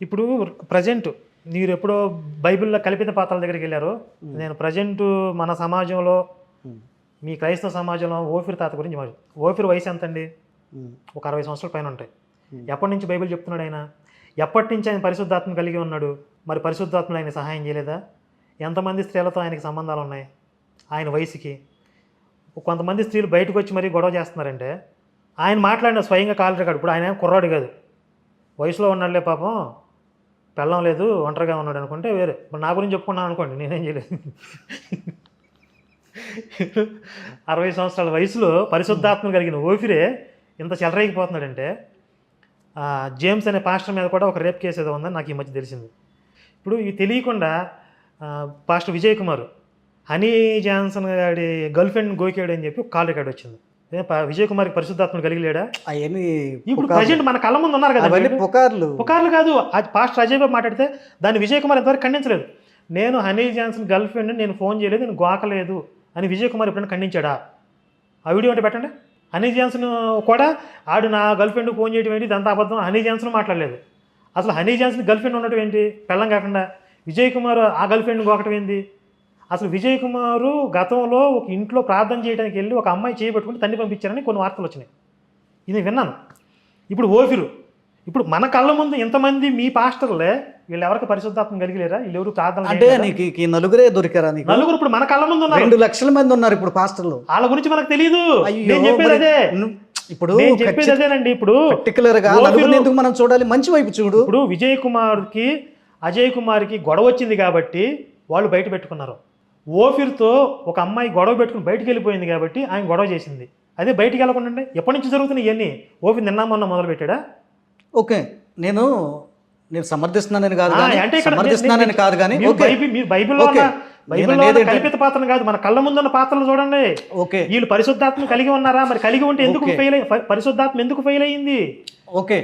ఇప్పుడు ప్రజెంట్ మీరు ఎప్పుడో బైబిల్లో కల్పిత పాత్రల దగ్గరికి వెళ్ళారు. నేను ప్రజెంట్ మన సమాజంలో మీ క్రైస్తవ సమాజంలో ఓఫీర్ తాత గురించి ఓఫీర్ వయసు ఎంత అండి? ఒక 60 సంవత్సరాల పైన ఉంటాయి. ఎప్పటి నుంచి బైబిల్ చెప్తున్నాడు ఆయన? ఎప్పటి నుంచి ఆయన పరిశుద్ధాత్మ కలిగి ఉన్నాడు? మరి పరిశుద్ధాత్మలు ఆయన సహాయం చేయలేదా? ఎంతమంది స్త్రీలతో ఆయనకి సంబంధాలు ఉన్నాయి ఆయన వయసుకి? కొంతమంది స్త్రీలు బయటకు వచ్చి మరీ గొడవ చేస్తున్నారంటే ఆయన మాట్లాడిన స్వయంగా కాలరేగాడు. ఇప్పుడు ఆయన కుర్రాడు కాదు, వయసులో ఉన్నాడులే పాపం, పెళ్ళం లేదు, ఒంటరిగా ఉన్నాడు అనుకుంటే వేరే. మరి నా గురించి చెప్పుకున్నాను అనుకోండి, నేనేం చేయలేదు. 60 సంవత్సరాల వయసులో పరిశుద్ధాత్మ కలిగిన ఓఫిరే ఇంత చెలరైపోతున్నాడంటే జేమ్స్ అనే పాస్టర్ మీద కూడా ఒక రేప్ కేసు ఏదో ఉందని నాకు ఈ మధ్య తెలిసింది. ఇప్పుడు ఇవి తెలియకుండా pastor Vijay Kumar honey Johnson గారి గర్ల్ ఫ్రెండ్ గోకేడు అని చెప్పి కాల్ రికార్డ్ వచ్చింది. విజయ్ కుమార్కి పరిశుద్ధాత్మను కలిగిలేడా? ఇప్పుడు ప్రజెంట్ మన కళ్ళ ముందు ఉన్నారు కదా. పుకార్లు కాదు, పాస్టర్ అజయ్ బాబు మాట్లాడితే దాన్ని విజయ్ కుమార్ ఎంతవరకు ఖండించలేదు. నేను హనీ జాన్సన్ గర్ల్ ఫ్రెండ్ నేను ఫోన్ చేయలేదు, నేను గోకలేదు అని విజయ్ కుమార్ ఎప్పుడైనా ఖండించాడా? ఆ వీడియో అంటే పెట్టండి. హనీ జాన్సన్ కూడా ఆడు నా గర్ల్ ఫ్రెండ్ ఫోన్ చేయడం ఏంటి, ఇదంతా అబద్ధం. హనీ జాన్సన్ మాట్లాడలేదు. అసలు హనీ జాన్సన్ గర్ల్ ఫ్రెండ్ ఉండటం ఏంటి పెళ్ళం కాకుండా? విజయ్ కుమార్ ఆ గర్ల్ ఫ్రెండ్ గోకటం ఏంది? అసలు విజయ్ కుమారు గతంలో ఒక ఇంట్లో ప్రార్థన చేయడానికి వెళ్ళి ఒక అమ్మాయి చేయబెట్టుకుని తన్ని పంపించారని కొన్ని వార్తలు వచ్చినాయి. ఇది విన్నాను. ఇప్పుడు ఓఫిరు ఇప్పుడు మన కళ్ళ ముందు ఇంతమంది మీ పాస్టర్లే, వీళ్ళు ఎవరికి పరిశుద్ధాత్మ కలిగిలేరా? వీళ్ళు ఎవరు ప్రార్థన అంటే నీకు నలుగురే దొరికారా? నలుగురు ఇప్పుడు మన కళ్ళ ముందు ఉన్నారు. 2 లక్షల మంది ఉన్నారు ఇప్పుడు పాస్టర్లు. వాళ్ళ గురించి మనకు తెలియదు. నేను చెప్పేది అదే. ఇప్పుడు చెప్పేది అదేనండి. ఇప్పుడు పర్టికులర్ గా నలుగురిని ఎందుకు మనం చూడాలి? మంచి వైపు చూడు. ఇప్పుడు విజయ్ కుమార్కి అజయ్ కుమార్కి గొడవ వచ్చింది కాబట్టి వాళ్ళు బయట పెట్టుకున్నారు. ఓఫిర్తో ఒక అమ్మాయి గొడవ పెట్టుకుని బయటికి వెళ్ళిపోయింది కాబట్టి ఆయన గొడవ చేసింది. అదే బయటికి వెళ్ళకుండా ఎప్పటి నుంచి జరుగుతున్నాయి ఇవన్నీ? ఓఫిర్ నిన్న మొన్న మొదలు పెట్టాడా? ఓకే, నేను సమర్థిస్తున్నానని కాదు, సమర్థిస్తున్నానని కాదు కానీ బైబిల్లో కల్పిత పాత్రను కాదు, మన కళ్ళ ముందున్న పాత్రలు చూడండి. ఓకే, వీళ్ళు పరిశుద్ధాత్మ కలిగి ఉన్నారా? మరి కలిగి ఉంటే ఎందుకు ఫెయిల్ పరిశుద్ధాత్మ ఎందుకు ఫెయిల్ అయింది? ఓకే,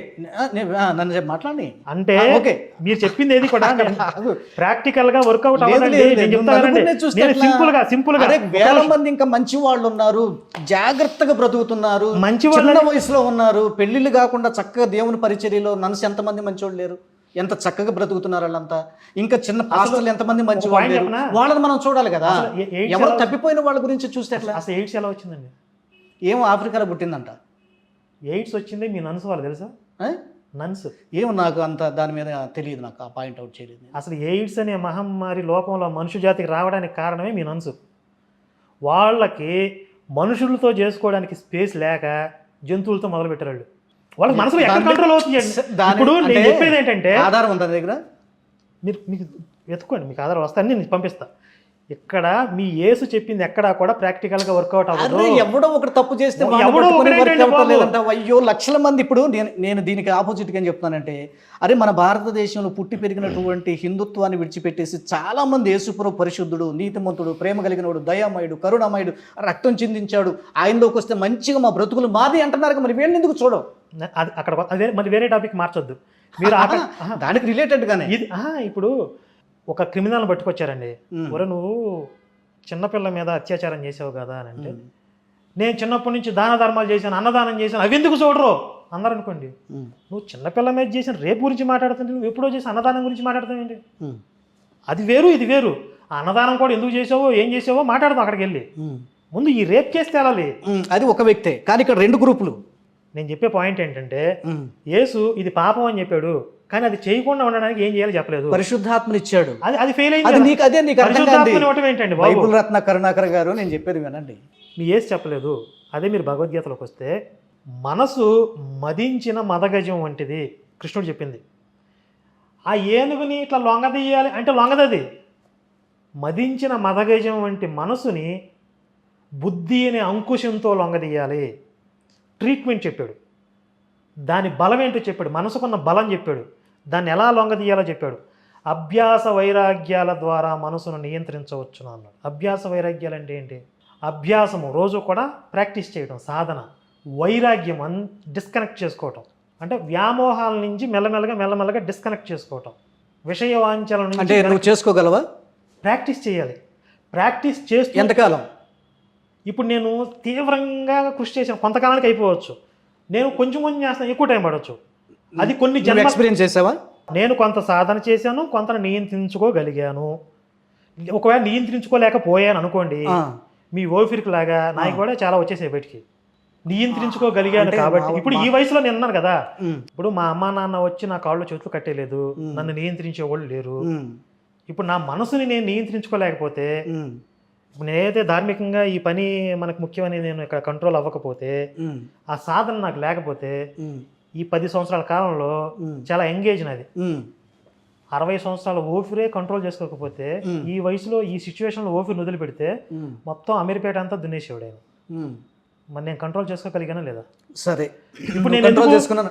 నన్ను మాట్లాడి అంటే మీరు చెప్పింది ఏది కూడా ప్రాక్టికల్ గా వర్కౌట్ అవ్వదండి. సింపుల్ గా వేల మంది ఇంకా మంచి వాళ్ళు ఉన్నారు, జాగ్రత్తగా బ్రతుకుతున్నారు, మంచి వాళ్ళ వయసులో ఉన్నారు, పెళ్లిళ్ళు కాకుండా చక్కగా దేవుని పరిచర్యలో నన్ను ఎంతమంది మంచి వాళ్ళు లేరు, ఎంత చక్కగా బ్రతుకుతున్నారు వాళ్ళంతా. ఇంకా చిన్న పాస్టర్లు ఎంతమంది మంచి వాళ్ళు లేరు, వాళ్ళని మనం చూడాలి కదా. ఎవరు తప్పిపోయిన వాళ్ళ గురించి చూస్తే ఎట్లా? అసలు ఎయిడ్స్ ఎలా వచ్చిందండి? ఏమో ఆఫ్రికాలో పుట్టిందంట. ఎయిడ్స్ వచ్చింది మీ నన్స్ వాళ్ళు తెలుసా? నన్స్ ఏమో నాకు అంత దాని మీద తెలియదు, నాకు ఆ పాయింట్ అవుట్ చేయలేదు. అసలు ఎయిడ్స్ అనే మహమ్మారి లోకంలో మనుషు జాతికి రావడానికి కారణమే మీ నన్స్. వాళ్ళకి మనుషులతో చేసుకోవడానికి స్పేస్ లేక జంతువులతో మొదలు పెట్టారు. వాళ్ళకి మనసులో ఎక్కడ కంట్రోల్ అవుతుంది? ఇప్పుడు నేను చెప్పేది ఏంటంటే ఆధారం ఉందా దగ్గర? మీకు వెతుక్కోండి, మీకు ఆధారం వస్తాను, నేను పంపిస్తా. ఇక్కడ మీ యేసు చెప్పింది ఎక్కడా కూడా ప్రాక్టికల్ గా వర్కౌట్ అవ్వదు. ఎవడో ఒకటి తప్పు చేస్తే అయ్యో లక్షల మంది. ఇప్పుడు నేను దీనికి ఆపోజిట్ గా చెప్తానంటే, అరే మన భారతదేశంలో పుట్టి పెరిగినటువంటి హిందుత్వాన్ని విడిచిపెట్టేసి చాలా మంది యేసుప్రభు పరిశుద్ధుడు, నీతిమంతుడు, ప్రేమ కలిగినవాడు, దయామయుడు, కరుణామయుడు, రక్తం చిందించాడు, ఆయనలోకి వస్తే మంచిగా మా బ్రతుకులు మాది అంటున్నారు. మరి వీళ్ళని ఎందుకు చూడవు? అక్కడ అదే మరి వేరే టాపిక్ మార్చొద్దు మీరు. దానికి రిలేటెడ్ గానే ఇది ఇప్పుడు ఒక క్రిమినల్ పట్టుకొచ్చారండి, ఒరే నువ్వు చిన్నపిల్ల మీద అత్యాచారం చేసావు కదా అని అంటే, నేను చిన్నప్పటి నుంచి దాన ధర్మాలు చేశాను, అన్నదానం చేశాను, అవి ఎందుకు చూడరు అందరు అనుకోండి. నువ్వు చిన్నపిల్ల మీద చేసిన రేపు గురించి మాట్లాడుతుంటే నువ్వు ఎప్పుడో చేసి అన్నదానం గురించి మాట్లాడతావు ఏంటి? అది వేరు ఇది వేరు. ఆ అన్నదానం కూడా ఎందుకు చేసావో ఏం చేసావో మాట్లాడదాం అక్కడికి వెళ్ళి. ముందు ఈ రేప్ కేసు తేలాలి. అది ఒక వ్యక్తే కానీ ఇక్కడ 2 గ్రూపులు. నేను చెప్పే పాయింట్ ఏంటంటే, యేసు ఇది పాపం అని చెప్పాడు కానీ అది చేయకుండా ఉండడానికి ఏం చేయాలో చెప్పలేదు. పరిశుద్ధాత్మని ఇచ్చాడు, అది ఫెయిల్ అయింది. ఏంటండి బైబుల్ రత్న కరుణాకర్ గారు, నేను చెప్పేది వినండి. మీ యేసు చెప్పలేదు. అదే మీరు భగవద్గీతలోకి వస్తే, మనసు మదించిన మదగజం వంటిది కృష్ణుడు చెప్పింది. ఆ ఏనుగుని ఇట్లా లొంగదీయాలి అంటే లొంగదది. మదించిన మదగజం వంటి మనసుని బుద్ధి అనే అంకుశంతో లొంగదీయాలి. ట్రీట్మెంట్ చెప్పాడు, దాని బలం ఏంటో చెప్పాడు, మనసుకున్న బలం చెప్పాడు, దాన్ని ఎలా లొంగదీయాలో చెప్పాడు. అభ్యాస వైరాగ్యాల ద్వారా మనసును నియంత్రించవచ్చును అన్నాడు. అభ్యాస వైరాగ్యాలు అంటే ఏంటి? అభ్యాసము రోజు కూడా ప్రాక్టీస్ చేయడం సాధన. వైరాగ్యం డిస్కనెక్ట్ చేసుకోవటం అంటే వ్యామోహాల నుంచి మెల్లమెల్లగా డిస్కనెక్ట్ చేసుకోవటం. విషయ వాంఛల నుంచి అంటే నువ్వు చేసుకోగలవా? ప్రాక్టీస్ చేయాలి. ప్రాక్టీస్ చేస్తూ ఎంతకాలం? ఇప్పుడు నేను తీవ్రంగా కృషి చేసాను, కొంతకాలానికి అయిపోవచ్చు. నేను కొంచెం చేస్తాను, ఎక్కువ టైం పడవచ్చు. అది కొన్ని ఎక్స్పీరియన్స్ చేసావా? నేను కొంత సాధన చేశాను, కొంత నియంత్రించుకోగలిగాను. ఒకవేళ నియంత్రించుకోలేకపోయాను అనుకోండి, మీ ఓఫిర్కి లాగా నాకు కూడా చాలా వచ్చేసాయి బయటికి. నియంత్రించుకోగలిగాను కాబట్టి ఇప్పుడు ఈ వయసులో నేను ఉన్నాను కదా. ఇప్పుడు మా అమ్మ నాన్న వచ్చి నా కాళ్ళు చేతులు కట్టేయలేదు, నన్ను నియంత్రించే వాళ్ళు లేరు. ఇప్పుడు నా మనసుని నేను నియంత్రించుకోలేకపోతే, ఇప్పుడు నేనైతే ధార్మికంగా ఈ పని మనకు ముఖ్యమని నేను ఇక్కడ కంట్రోల్ అవ్వకపోతే, ఆ సాధన నాకు లేకపోతే ఈ 10 సంవత్సరాల కాలంలో చాలా ఎంగేజ్ నాది. 60 సంవత్సరాల ఓఫిరే కంట్రోల్ చేసుకోకపోతే ఈ వయసులో ఈ సిచ్యువేషన్లో ఓఫిర్ని వదిలిపెడితే మొత్తం అమీర్పేట అంతా దున్నేసేవాడు ఆయన. మరి నేను కంట్రోల్ చేసుకోగలిగానా లేదా? సరే, ఇప్పుడు నేను కంట్రోల్ చేసుకున్నాను.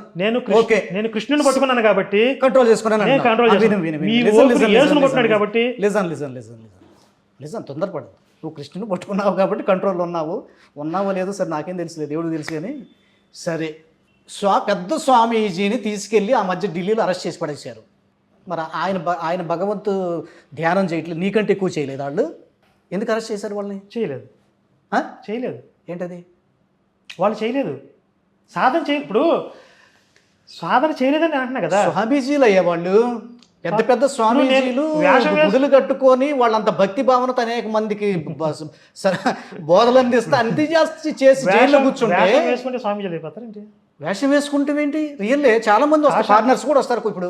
నేను కృష్ణుని పట్టుకున్నాను కాబట్టి కంట్రోల్ చేసుకున్నాను. నేను కంట్రోల్ చేసుకున్నాడు కాబట్టి లిజన్ తొందరపడదు. నువ్వు కృష్ణుని పట్టుకున్నావు కాబట్టి కంట్రోల్లో ఉన్నావో లేదో సరే నాకేం తెలుసులేదు, దేవుడు తెలుసు. కానీ సరే, పెద్ద స్వామీజీని తీసుకెళ్ళి ఆ మధ్య ఢిల్లీలో అరెస్ట్ చేసి పడేశారు. మరి ఆయన భగవంతు ధ్యానం చేయట్లేదు, నీకంటే ఎక్కువ చేయలేదు వాళ్ళు? ఎందుకు అరెస్ట్ చేశారు వాళ్ళని? చేయలేదు. ఏంటది? వాళ్ళు చేయలేదు, సాధన చేయలేదు. ఇప్పుడు సాధన చేయలేదని అంటున్నా కదా. స్వామీజీలు అయ్యా వాళ్ళు, పెద్ద స్వామీజీలు గుడులు కట్టుకొని వాళ్ళంత భక్తి భావనతో అనేక మందికి బోధలు అందిస్తే అంతే చేసి జైల్లో కూర్చుంటే స్వామీజీలు అయిపోతారేంటి? వేషం వేసుకుంటామేంటి? రియల్లే చాలా మంది వస్తారు, ఫారినర్స్ కూడా వస్తారు. ఇప్పుడు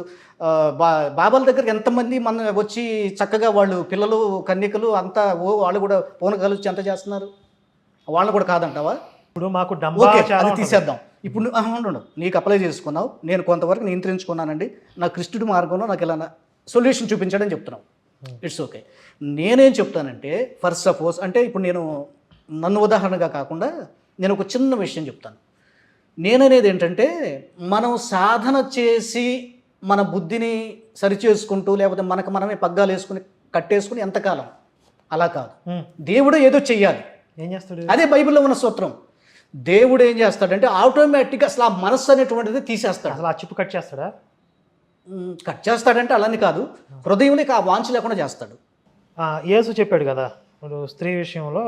బాబాల దగ్గరికి ఎంతమంది మన వచ్చి చక్కగా వాళ్ళు పిల్లలు కన్యకలు అంతా వాళ్ళు కూడా పూనకాలు ఎంత చేస్తున్నారు, వాళ్ళని కూడా కాదంటావా? ఇప్పుడు మాకు అది తీసేద్దాం. ఇప్పుడు ఉండు, నీకు అప్లై చేసుకున్నావు, నేను కొంతవరకు నియంత్రించుకున్నానండి, నా కృష్ణుడి మార్గంలో నాకు ఇలా సొల్యూషన్ చూపించడం చెప్తున్నావు. It's okay. నేనేం చెప్తానంటే, ఫర్ సపోజ్ అంటే ఇప్పుడు నేను నన్ను ఉదాహరణగా కాకుండా నేను ఒక చిన్న విషయం చెప్తాను. నేననేది ఏంటంటే, మనం సాధన చేసి మన బుద్ధిని సరిచేసుకుంటూ లేకపోతే మనకు మనమే పగ్గాలు వేసుకుని కట్టేసుకుని ఎంతకాలం? అలా కాదు. దేవుడు ఏదో చెయ్యాలి. ఏం చేస్తాడు? అదే బైబిల్లో ఉన్న సూత్రం. దేవుడు ఏం చేస్తాడంటే ఆటోమేటిక్గా అసలు ఆ మనస్సు అనేటువంటిది తీసేస్తాడు. అసలు ఆ చిప్పు కట్ చేస్తాడా? కట్ చేస్తాడంటే అలాని కాదు, హృదయంలోకి ఆ వాంఛ లేకుండా చేస్తాడు. యేసు చెప్పాడు కదా, ఇప్పుడు స్త్రీ విషయంలో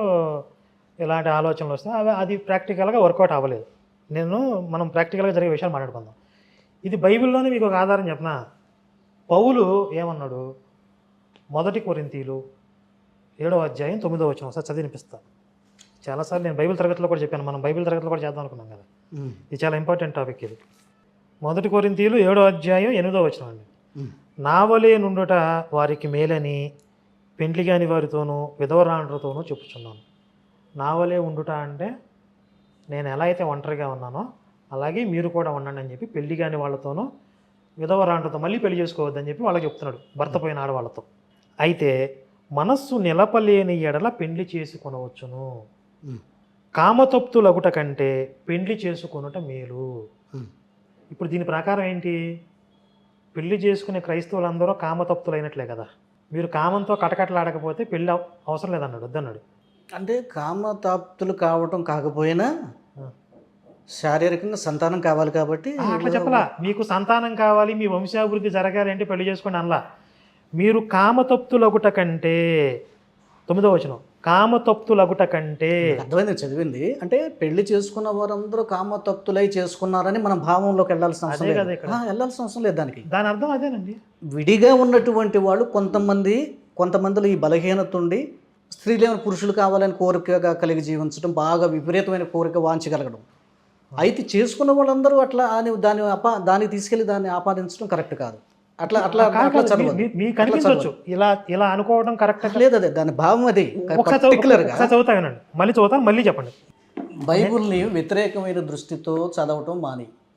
ఇలాంటి ఆలోచనలు వస్తాయి, అది ప్రాక్టికల్గా వర్కౌట్ అవ్వలేదు. మనం ప్రాక్టికల్గా జరిగే విషయాలు మాట్లాడుకుందాం. ఇది బైబిల్లోనే మీకు ఒక ఆధారం చెప్పనా. పౌలు ఏమన్నాడు? 1 కొరింథీయులు 7వ అధ్యాయం 9వ వచనం ఒకసారి చదివినిపిస్తా. చాలాసార్లు నేను బైబిల్ తరగతిలో కూడా చెప్పాను, మనం బైబిల్ తరగతిలో కూడా చేద్దాం అనుకున్నాం కదా. ఇది చాలా ఇంపార్టెంట్ టాపిక్. ఇది 1 కొరింథీయులు 7వ అధ్యాయం 8వ వచనం అండి. నా వలే నుండుట వారికి మేలని పెండ్లి కాని వారితోనూ విధవరాండ్రతోనూ చెప్పుచున్నాను. నా వలే ఉండుట అంటే నేను ఎలా అయితే ఒంటరిగా ఉన్నానో అలాగే మీరు కూడా ఉండండి అని చెప్పి పెళ్లి కాని వాళ్ళతోనూ విధవరాండ్రతో మళ్ళీ పెళ్లి చేసుకోవద్దని చెప్పి వాళ్ళకి చెప్తున్నాడు, భర్త పోయిన ఆడవాళ్ళతో. అయితే మనస్సు నిలపలేని ఎడల పెండ్లి చేసుకొనవచ్చును, కామతప్తులగుట కంటే పెండ్లి చేసుకొనుట మేలు. ఇప్పుడు దీని ప్రకారం ఏంటి? పెళ్లి చేసుకునే క్రైస్తవులందరూ కామతప్తులైనట్లే కదా. మీరు కామంతో కటకటలాడకపోతే పెళ్ళి అవసరం లేదన్నాడు, వద్దన్నాడు. అంటే కామతాప్తులు కావటం కాకపోయినా శారీరకంగా సంతానం కావాలి కాబట్టి అట్లా చెప్పలా. మీకు సంతానం కావాలి, మీ వంశాభివృద్ధి జరగాలి అంటే పెళ్లి చేసుకోండి అనలా. మీరు కామతప్తులగుట కంటే, 9వ వచనం, కామతప్తులగుట కంటే. అర్థమైంది చదివింది. అంటే పెళ్లి చేసుకున్న వారందరూ కామతప్తులై చేసుకున్నారని మనం భావంలోకి వెళ్ళాల్సిన అవసరం లేదు. దాని అర్థం అదేనండి. విడిగా ఉన్నటువంటి వాళ్ళు కొంతమందిలో ఈ బలహీనత ఉండి స్త్రీలేని పురుషులు కావాలని కోరికగా కలిగి జీవించడం, బాగా విపరీతమైన కోరిక వాంచగలగడం. అయితే చేసుకున్న వాళ్ళందరూ అట్లా దాన్ని తీసుకెళ్లి దాన్ని ఆపాదించడం కరెక్ట్ కాదు. అట్లా మీకు అనిపించవచ్చు ఇలా అనుకోవడం కరెక్ట్ లేదు. అదే దాని భావం అది. చదువుతానండి, మళ్ళీ చదువుతాను, మళ్ళీ చెప్పండి. బైబిల్ని వ్యతిరేకమైన దృష్టితో చదవటం మాని.